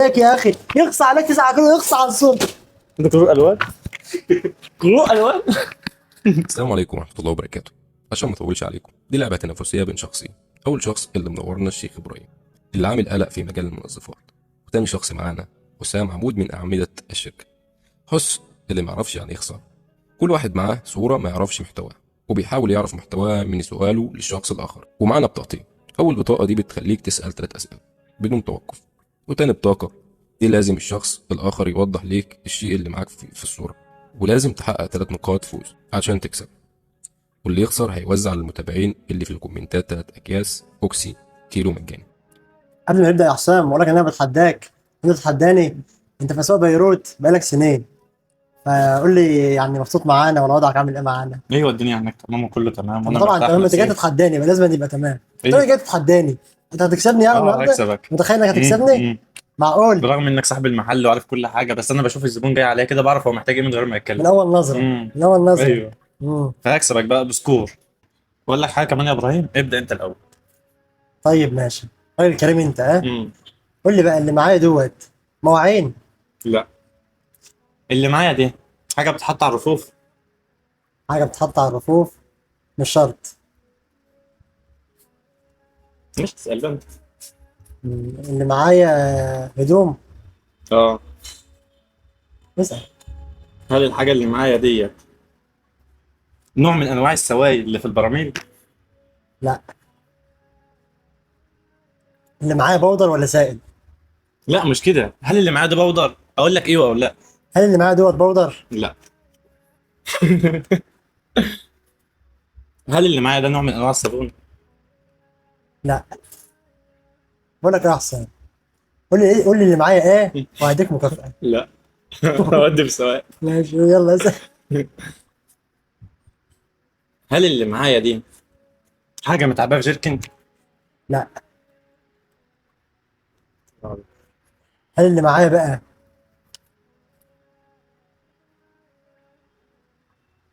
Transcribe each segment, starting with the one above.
عليك يا اخي، يقصى عليك 9 كيلو، يقصى على الصبح. انت كروت الوان. كروت الوان. السلام عليكم ورحمة الله وبركاته. عشان ما اطولش عليكم، دي لعبة تنافسية بين شخصين. أول شخص اللي منورنا الشيخ إبراهيم، اللي عامل قلق في مجال المنظفات. وتاني شخص معانا حسام عمود من أعمدة الشركة. حس اللي ما يعرفش يعني يخسر. كل واحد معاه صورة ما يعرفش محتواها، وبيحاول يعرف محتواها من سؤاله للشخص الآخر. ومعانا بطاقتين. أول بطاقة دي بتخليك تسأل 3 أسئلة بدون توقف، وتاني بطاقة دي لازم الشخص الآخر يوضح ليك الشيء اللي معاك في الصورة، ولازم تحقق 3 نقاط فوز عشان تكسب. واللي يخسر هيوزع للمتابعين اللي في الكومنتات 3 أكياس أوكسي كيلو مجاني. قبل ما نبدا يا حسام بقول لك ان انا بتحداك، انت بتتحداني. انت في اسواق بيروت بقالك سنين، فقول لي يعني مبسوط معانا ولا وضعك عامل ايه معانا؟ ايوه الدنيا هناك تمام وكله تمام انت وانا طبعا مرتاح تمام، انت جاي نفسيا. تتحداني يبقى لازم يبقى تمام. انت ايه. جاي تتحداني، انت هتكسبني يعني اه النهارده؟ هكسبك. متخيل انك هتكسبني؟ امم معقول؟ برغم انك صاحب المحل وعارف كل حاجه، بس انا بشوف الزبون جاي عليا كده بعرف هو محتاج ايه من غير ما من يتكلم. اول نظره، امم من اول نظره. ايوه. امم فهكسبك بقى بسكور. واقول لك حاجه كمان يا ابراهيم، ابدا انت الاول. طيب ماشي. راجل كريم انت، ها؟ امم قول لي بقى اللي معايا دوت مواعين. لا، اللي معايا دي حاجه بتتحط على الرفوف. حاجه بتتحط على الرفوف؟ مش شرط. مش تسال بقى انت. اللي معايا هدوم. اه. اسال. هل الحاجه اللي معايا دي نوع من انواع السوائل اللي في البراميل؟ لا. اللي معايا بودر ولا سائل؟ لا مش كده. هل اللي معايا ده بودر؟ اقول لك ايوه او لا. هل اللي معايا دوت بودر؟ لا. هل اللي معايا ده نوع من انواع الصابون؟ لا. بقول لك يا احسن، قول لي قول لي اللي معايا ايه وهديك مكافأة. لا. اودي بسواق. ماشي يلا اسال. هل اللي معايا دي حاجه متعباه في جيركن؟ لا. هل اللي معايا بقى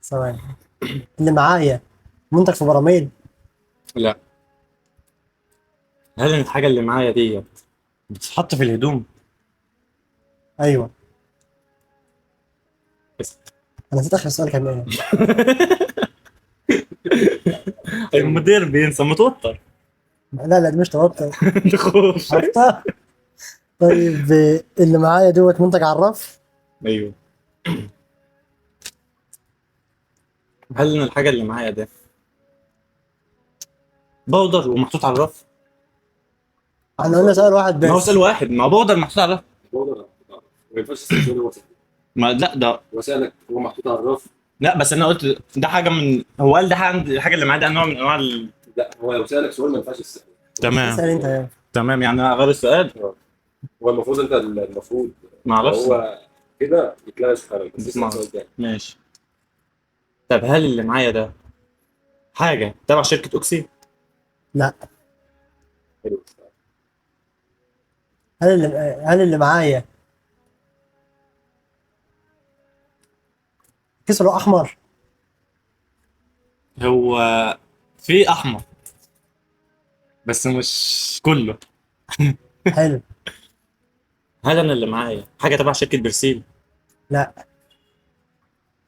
ثواني، اللي معايا منتج في براميل؟ لا. هل الحاجه اللي معايا دي بتتحط في الهدوم؟ ايوه. بس. انا نسيت اخر سؤال كان ايه. المدير بينسى متوتر. لا لا، دي مش توتر. خوف. عرفتها. طيب اللي معايا دوت منتج على الرف؟ ايوه. هل أنا الحاجه اللي معايا ده بودر ومحطوط على الرف؟ احنا قلنا سؤال واحد ما هو بس. سؤال واحد، ما هو بودر محطوط على الرف. والله ما ينفعش تستخدم وسائل. ما لا ده. وسائلك هو محطوط على الرف. لا بس انا قلت ده حاجه من، هو قال ده حاجه الحاجه اللي معايا ده نوع من انواع لا هو لو سألك سؤال ما ينفعش تستخدم. تمام. اسال انت يا. تمام يعني انا غير السؤال. هو المفروض انت المفروض ما اعرفش. هو كده يتلغى السؤال بس ما اسال سؤال تاني. ماشي. طب هل اللي معايا ده حاجه تبع شركه اوكسي؟ لا. حلو. هل اللي معايا كسره احمر؟ هو في احمر بس مش كله. حلو. هل انا اللي معايا حاجه تبع شركه برسيل؟ لا.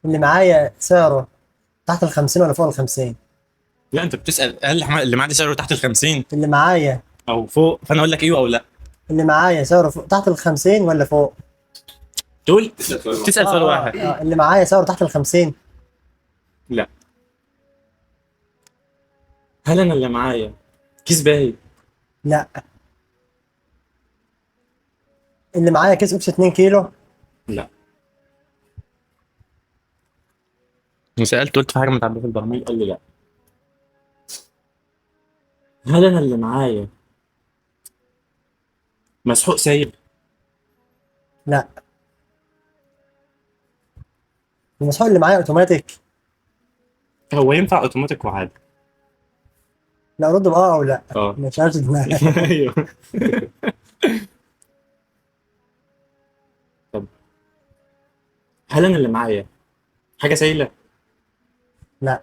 اللي معايا سعره تحت ال50 ولا فوق ال50؟ لا انت بتسال هل اللي معايا ده سعره تحت ال 50 اللي معايا او فوق، فانا اقول لك ايوه او لا. اللي معايا سعره تحت ال50 ولا فوق؟ تقول تسال سؤال واحد. تسال سؤال واحد. اللي معايا سعره تحت ال50؟ لا. هل انا اللي معايا كيس باهي؟ لا. اللي معايا كيس اوبس 2 كيلو؟ لا. وسالت قلت في حاجه متعبيه في البراميل قال لي لا. هل انا اللي معايا مسحوق سايب؟ لا. المسحوق اللي معايا اوتوماتيك؟ هو ينفع اوتوماتيك وعادي. لا، رد باه او لا. اه. مش عارف دماغي. ايوه. طب هل انا اللي معايا حاجه سايله؟ لا.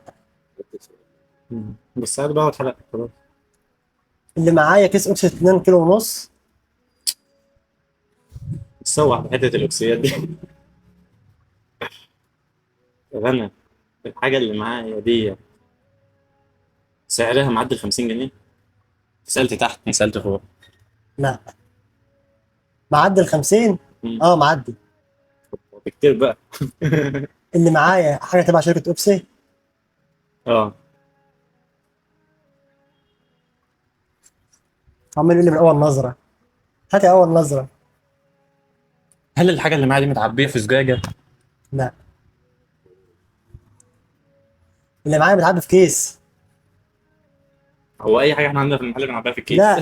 بس هذا بقى اتحرق خلاص. اللي معايا كيس اوبس 2 كيلو ونص؟ سوح بحته الاكسيات دي. طب انا الحاجه اللي معايا دي سعرها معدي ال 50 جنيه؟ سالت تحت ما سالت فوق. لا. معدي ال 50؟ مم. اه معدي. كتير بقى. اللي معايا حاجه تبع شركه اوبسي؟ اه. عمال يقول لي من اول نظره. هاتي اول نظره. هل الحاجه اللي معايا دي متعبيه في زجاجه؟ لا. اللي معايا بتعبي في كيس. هو اي حاجه احنا عندنا في المحل بنعبيها في الكيس. لا.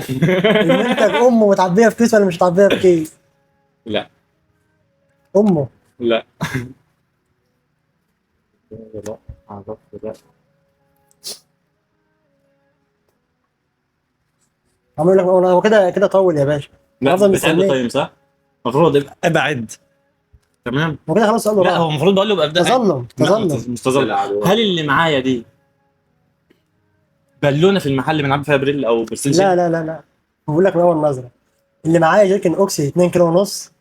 المنتج امه متعبيه في كيس ولا مش متعبيه في كيس؟ لا. امه. لا. لا. عرفت لا. عمال يقول لك هو كده كده طول يا باشا. لا افضل بتعد مستنيه. طيب صح؟ المفروض يبقى ابعد. تمام. هو كده خلاص سؤاله لا راح. هو المفروض بقول له ابقى ابدا. تظلم لا تظلم. مش تظلم. هل اللي معايا دي بالونه في المحل بنعبي فيها بريل او برسيل لا لا لا لا. بقول لك من اول نظره. اللي معايا جيركن اوكسي 2 كيلو ونص.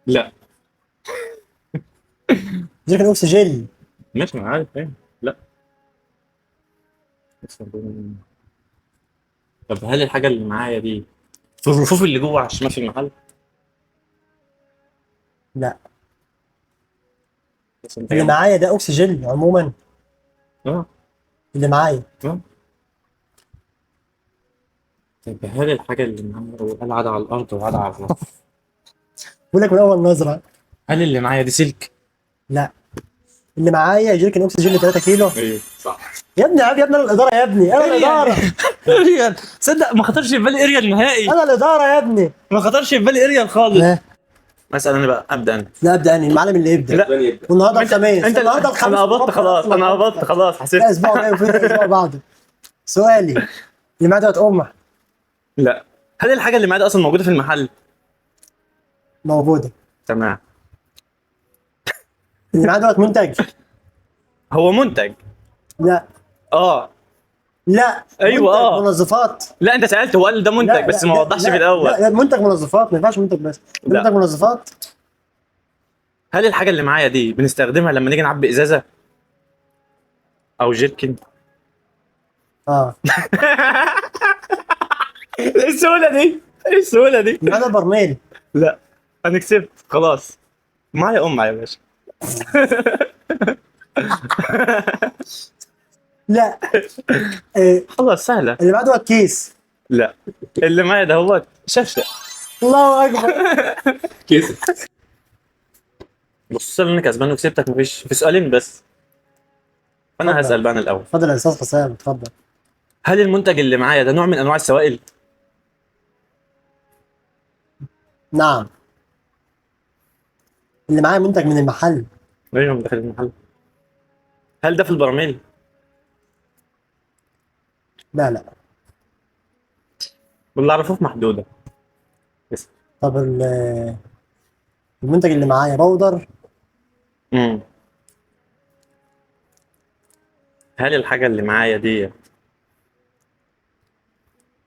لا جيركن اوكسي جيل. مش انا عارف ايه. لا. طب هل الحاجه اللي معايا دي في الرفوف اللي جوه على الشمال في المحل؟ لا. بس انت اللي جامد. معايا ده اوكسي جيل عموما. اه. اللي معايا. طب هل الحاجه اللي معايا هل عاد على الارض وعاد على الرف؟ بقول لك من اول نظره. هل اللي معايا دي سلك؟ لا. اللي معايا جيركن اوكسي جيل 3 كيلو. ايوه صح. يا ابني عيب يا ابني، انا الاداره يا ابني، انا الاداره. اريال صدق ما خطرش في بالي اريال نهائي. انا الاداره يا ابني. ما خطرش في بالي اريال خالص. ها؟ مثلا انا بقى ابدا انا. لا ابدا اني المعلم اللي يبدا. لا. يبدا. والنهارده الخميس. انت النهارده الخميس. انا هبطت خلاص انا هبطت خلاص حسيت. لا اسبوع جاي وفي اسبوع بعده. سؤالي اللي معايا دوت امه لا. هل الحاجه اللي معايا دي اصلا موجوده في المحل؟ موجوده. تمام. اللي معايا دوت منتج. هو منتج. لا اه. لا. أيوة، منتج آه. منظفات. لا انت سالت هو قال ده منتج لا بس لا ما لا وضحش لا في الاول. لا منتج منظفات، ما ينفعش منتج بس. لا. منتج منظفات. هل الحاجه اللي معايا دي بنستخدمها لما نيجي نعبي ازازه او جيركن؟ اه. ايه السهوله دي؟ ايه السهوله دي؟ اللي معايا ده برميل. لا انا كسبت خلاص. معايا يا باشا. لا. إيه. خلاص سهله. اللي معايا دوت كيس. لا اللي معايا ده هو شفشق. الله اكبر. كيس. بص انا كسبان وكسبتك مفيش في سؤالين بس. انا اتفضل. هسال بقى انا الاول. اتفضل يا استاذ حسام اتفضل. هل المنتج اللي معايا ده نوع من انواع السوائل؟ نعم. اللي معايا منتج من المحل. ايوه داخل المحل. هل ده في البراميل؟ لا لا. واللي اعرفه في محدوده. بس. طب المنتج اللي معايا بودر. امم هل الحاجه اللي معايا دي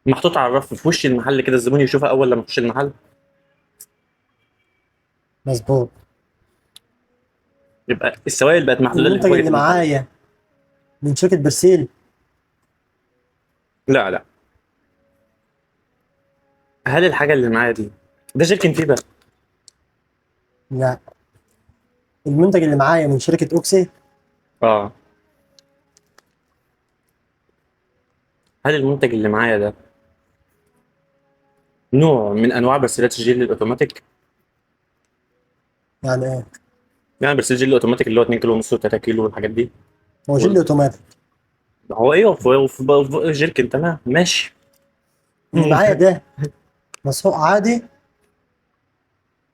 محطوطه على الرف في وش المحل كده الزبون يشوفها اول لما يخش المحل؟ مظبوط. يبقى السوائل بقت محدوده المنتج لحواية اللي المحل. معايا من شركة برسيل. لا لا. هل الحاجه اللي معايا دي ده جيركن فيه بقى؟ لا. المنتج اللي معايا من شركة اوكسي. اه. هل المنتج اللي معايا ده نوع من انواع برسيلات الجيل الاوتوماتيك؟ يعني ايه؟ يعني برسيل الجيل الاوتوماتيك اللي هو 2 كيلو ونص و3 كيلو والحاجات دي. هو جيل اوتوماتيك. هو ايوه في جيركن تمام ماشي. اللي معايا ده مسحوق عادي.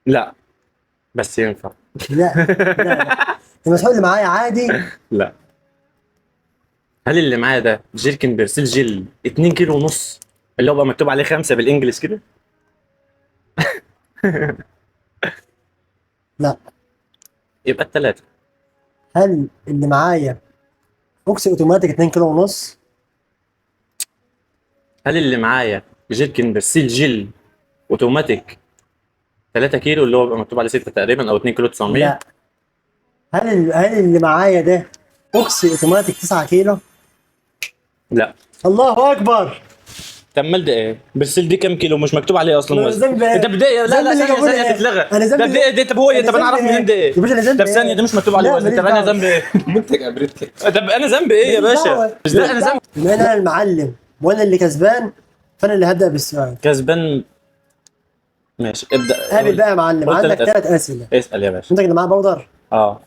لا بس ينفع. لا لا. المسحوق اللي معايا عادي. لا. هل اللي معايا ده جيركن برسيل جيل 2 كيلو ونص اللي هو بقى مكتوب عليه 5 بالانجلش كده؟ لا. يبقى الثلاثة. هل اللي معايا اوكسي اوتوماتيك 2 كيلو ونص؟ هل اللي معايا جيركن برسيل جيل اوتوماتيك 3 كيلو اللي هو بيبقى مكتوب عليه 6 تقريبا، او 2 كيلو 900. لا. هل اللي معايا ده اوكسي اوتوماتيك 9 كيلو؟ لا. الله اكبر. طب امال ده ايه؟ برسيل دي كام كيلو؟ مش مكتوب عليه اصلا ما وزن. ذنبي إيه؟ انت بدايه، لا ذنبي اللي ثانيه جابوني ثانيه إيه؟ تتلغى. أنا ذنبي ده بدايه دي، طب هو ايه؟ أنا طب انا اعرف ذنبي منين ده إيه؟ ايه؟ يا باشا أنا ذنبي طب ثانيه إيه؟ ده مش مكتوب عليه لا، وزن، ماليش طب انا دعوة. ذنبي ايه؟ منتج امريكي. طب انا ذنبي ايه يا ماليش باشا؟ دعوة. لا انا ذنبي. بما ان انا المعلم وانا اللي كسبان، فانا اللي هبدا بالسؤال. كسبان. ماشي ابدا. قابل بقى يا معلم، قلت عندك لك 3 اسئله. اسال يا باشا. انت اللي معاه بودر اه.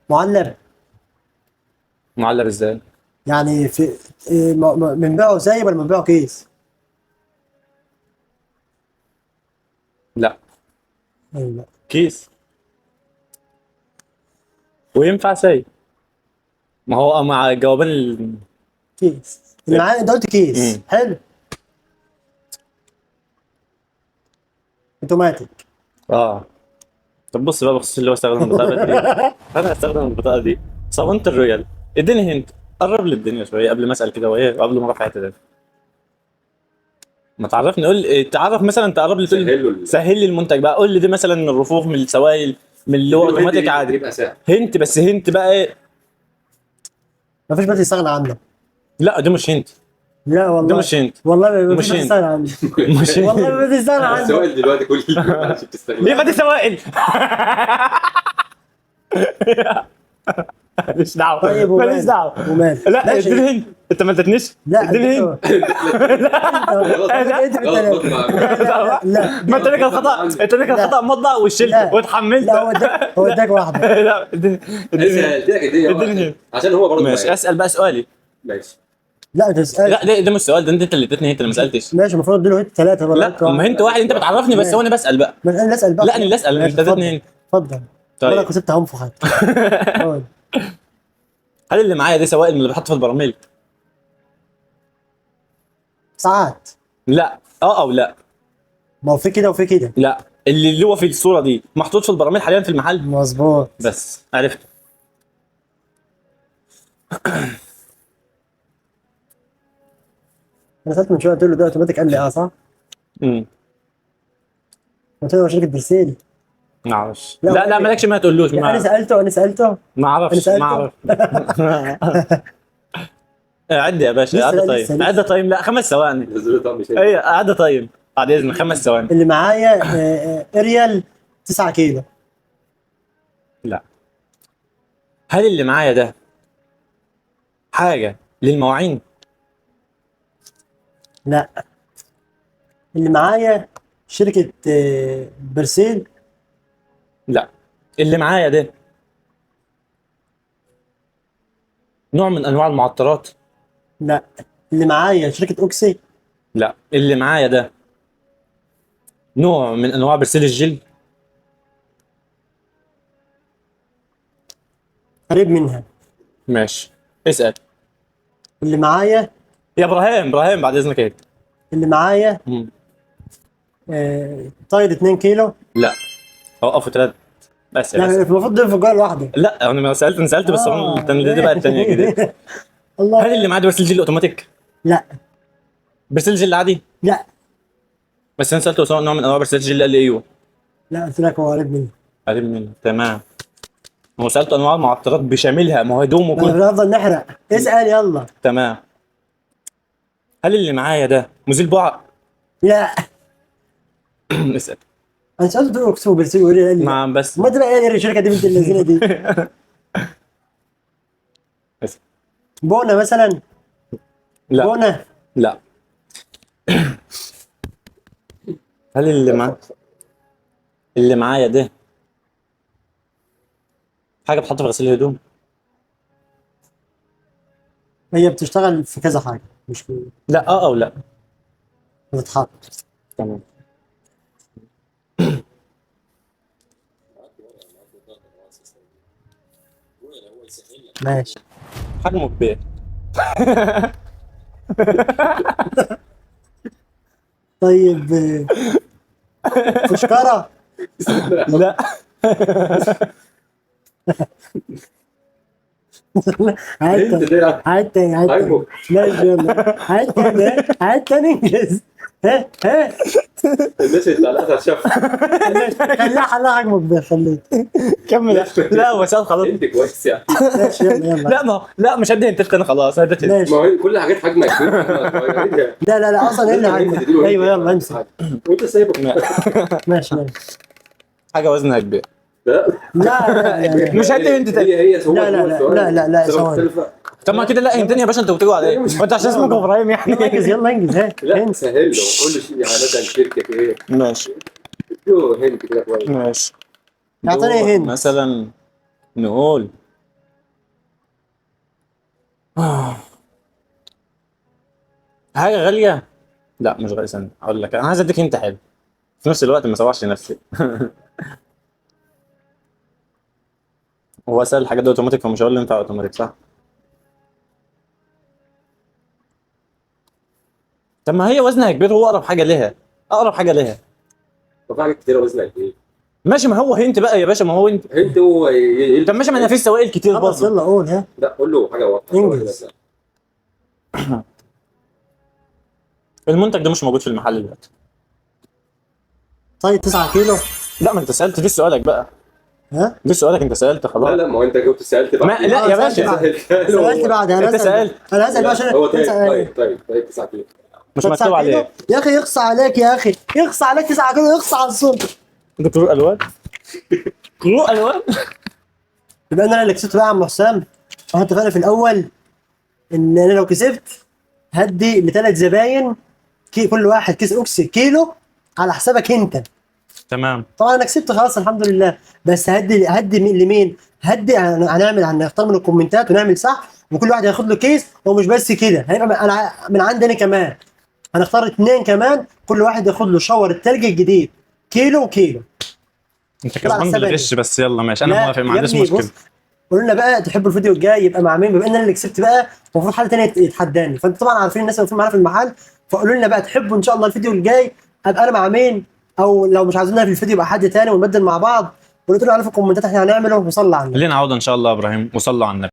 معلب، معلب ازاي؟ يعني في بنبيعه سايب ولا بنبيعه كيس؟ لا ايوه. كيس. وينفع ساي. ما هو مع جوابان كيس اللي معايا، انت قلت كيس. حلو. اوتوماتيك. اه. طب بص بقى بخصوص اللي هو استخدم البطاقه دي. انا هستخدم البطاقه دي صابونة الرويال. اديني هنت، قرب لي الدنيا شويه قبل ما اسال كده، وايه قبل ما اروح في حته تانية. ما تعرفني، قول لي تعرف مثلا، تقرب لي تقول سهل لي له سهل لي المنتج بقى، قول لي دي مثلا من الرفوف، من السوائل، من اللي هو اوتوماتيك عادي. يبقى سهل. هنت بس، هنت بقى ايه؟ مفيش بس يستغنى عنه. لا ده مش هنت. لا ده والله. مش هنت. والله مفيش مش بس هنت. يستغنى عنه. مش هنت. والله ما بتستغنى عنه. السؤال دلوقتي كل عشان تستغل. يبقى دي سوائل. ماليش دعوه. طيب ماليش دعوه. ومال. لا ماشي. اديني هنت، انت ما ادتنيش. لا اديني هنت. لا ما انت لك الخطا، انت لك الخطا مضى وشلت لا. واتحملت. لا هو اداك واحده. لا اديني سهلت لك الدنيا اديني بقى. عشان هو برضه ماشي اسال بقى سؤالي. ماشي. لا تسال. لا ده مش سؤال، ده انت اللي اديتني، انت اللي ما سالتش. ماشي، المفروض اديله هيت 3 ولا لا ما انت واحد، انت بتعرفني بس، ماشي. هو انا بسال بقى. ما انا اللي اسال بقى. لا انا اللي اسال، ماشي، انت اديتني هنت. اتفضل. طيب. ولا كسبت هنفخك. قول. هل اللي معايا دي سوائل من اللي بحط في البراميل؟ ساعات. لا او لا. ما هو في كده وفي كده. لا اللي هو في الصوره دي محطوط في البراميل حاليا في المحل. مظبوط. بس عرفت. انا سالت من شويه قلت له ده اوتوماتيك، قال لي اه صح؟ قلت له شركه برسيل. ما اعرفش. لا، لا مالكش، ما تقولوش. انا سالته ما اعرفش. أنا ما اعرف. عد يا باشا، لسه- عد لسه- طيب، لسه. عد طيب. لا 5 ثواني. نزلوا طعم مش اي عد طيب بعد اذنك، 5 ثواني. اللي معايا اريال 9 كيلو. لا. هل اللي معايا ده حاجه للمواعين؟ لا. اللي معايا شركه برسيل. لا. اللي معايا ده نوع من انواع المعطرات؟ لا. اللي معايا شركه اوكسي. لا. اللي معايا ده نوع من انواع برسيل الجلد؟ قريب منها. ماشي اسال اللي معايا يا ابراهيم بعد اذنك. ايه؟ اللي معايا طايد 2 كيلو. لا اوقفوا 3 بس. لا المفروض ده انفجار لوحده. لا انا ما سالت، انا سالت بس دي بقى الثانيه كده. الله. هل اللي معاه ده برسيل جل اوتوماتيك؟ لا. برسيل جل عادي؟ لا. بس انا سالته سواء نوع من انواع برسيل جل، قال لي ايوه. لا قلت لك هو قريب مني. قريب منه تمام. هو سالته انواع المعطرات بشاملها، ما هو هدوم ما وكل. احنا بنفضل نحرق. اسال يلا. تمام. هل اللي معايا ده مزيل بقع؟ لا. اسال. انا سالته تقول اكسبو برسيل ويقول لي ما بس ما ادري ايه الشركه دي بنت اللذينه دي. اسال. بونا مثلا. لا بونا. لا. هل اللي معايا ده حاجه بتحط في غسيل الهدوم؟ هي بتشتغل في كذا حاجه، مش في لا او لا. بتتحط. تمام. ماشي. حجمه كبير. طيب فشكرة. لا. عاد تاني. أيوه. ماشي يلا. عاد تاني انجز. ها الناس اللي علقتها شاف خليها حلها عجبك بيه خليه. كمل. لا هو سؤال خلاص. انت كويس يعني. ماشي يلا. لا مش هدي انت تاني خلاص هديت. ماشي. ما هو كل حاجات حجمك كبير. لا اصلا ايه اللي عجبك؟ ايوه يلا امسك. وانت سايبك. ماشي. حاجه وزنها كبير. لا لا مش هدي انت تاني. هي سواء لا ثواني. طب ما كده لا انت يا باشا انت بتقول على ايه؟ وانت عشان اسمك ابراهيم يعني. انجز يلا انجز ها. لا سهل له كل شيء يعني مثلا شركه ايه ماشي له هنت كده كويس. ماشي. اعطيني هند. مثلا نقول حاجه غاليه. لا مش غاليه، استنى اقول لك انا عايز اديك انت حلو في نفس الوقت ما سوحش نفسي. هو سأل الحاجات دي اوتوماتيك فمش هقول لي ينفع اوتوماتيك صح؟ طب ما هي وزنها كبير، هو اقرب حاجه لها. اقرب حاجه لها. طب في حاجات كتيره وزنها كبير. ماشي ما هو انت بقى يا باشا، ما هو انت. انت هو طب ماشي ما انا في سوائل كتير خلاص برضه. يلا قول ها. لا قول له حاجه واضحه. انجز. المنتج ده مش موجود في المحل دلوقتي. طيب 9 كيلو. لا ما انت سالت دي سؤالك بقى. ها دي سؤالك انت سالت لا خلاص. لا ما هو انت جاوبت سالت ما لا يا باشا سألت بعد انا انت سألت. انا هسأل بقى عشان هو تسأل. طيب 9 كيلو. مش مكتوب عليه. يا اخي يخص عليك يا اخي، يخص عليك 9 كيلو، يخص على الصبح. دكتور الوان. كلو الوان. يبقى انا اللي كسبت بقى يا عم حسام. احنا اتفقنا في الاول ان انا لو كسبت هدي ل3 زباين كل واحد كيس اوكسي كيلو على حسابك انت. تمام. طبعا انا كسبت خلاص الحمد لله، بس هدي لمين؟ هنختار من الكومنتات ونعمل صح، وكل واحد هياخد له كيس. ومش بس كده، هيبقى انا من عندي انا كمان هنختار 2 كمان، كل واحد ياخد له شاور التلج الجديد كيلو وكيلو. انت كسبان بالغش بس يلا ماشي انا لا موافق ما يا عنديش ابني مشكله. بص، قولوا لنا بقى تحبوا الفيديو الجاي يبقى مع مين، بما ان انا اللي كسبت بقى المفروض حد تاني يتحداني، فانتوا طبعا عارفين الناس اللي واقفين معانا في المحل، فقولوا لنا بقى تحبوا ان شاء الله الفيديو الجاي ابقى انا مع مين، او لو مش عايزينها في الفيديو يبقى حد تاني ونبدل مع بعض، وقولوا لنا في الكومنتات احنا هنعمله. وصلى على النبي. لينا عوده ان شاء الله يا ابراهيم وصلوا على النبي.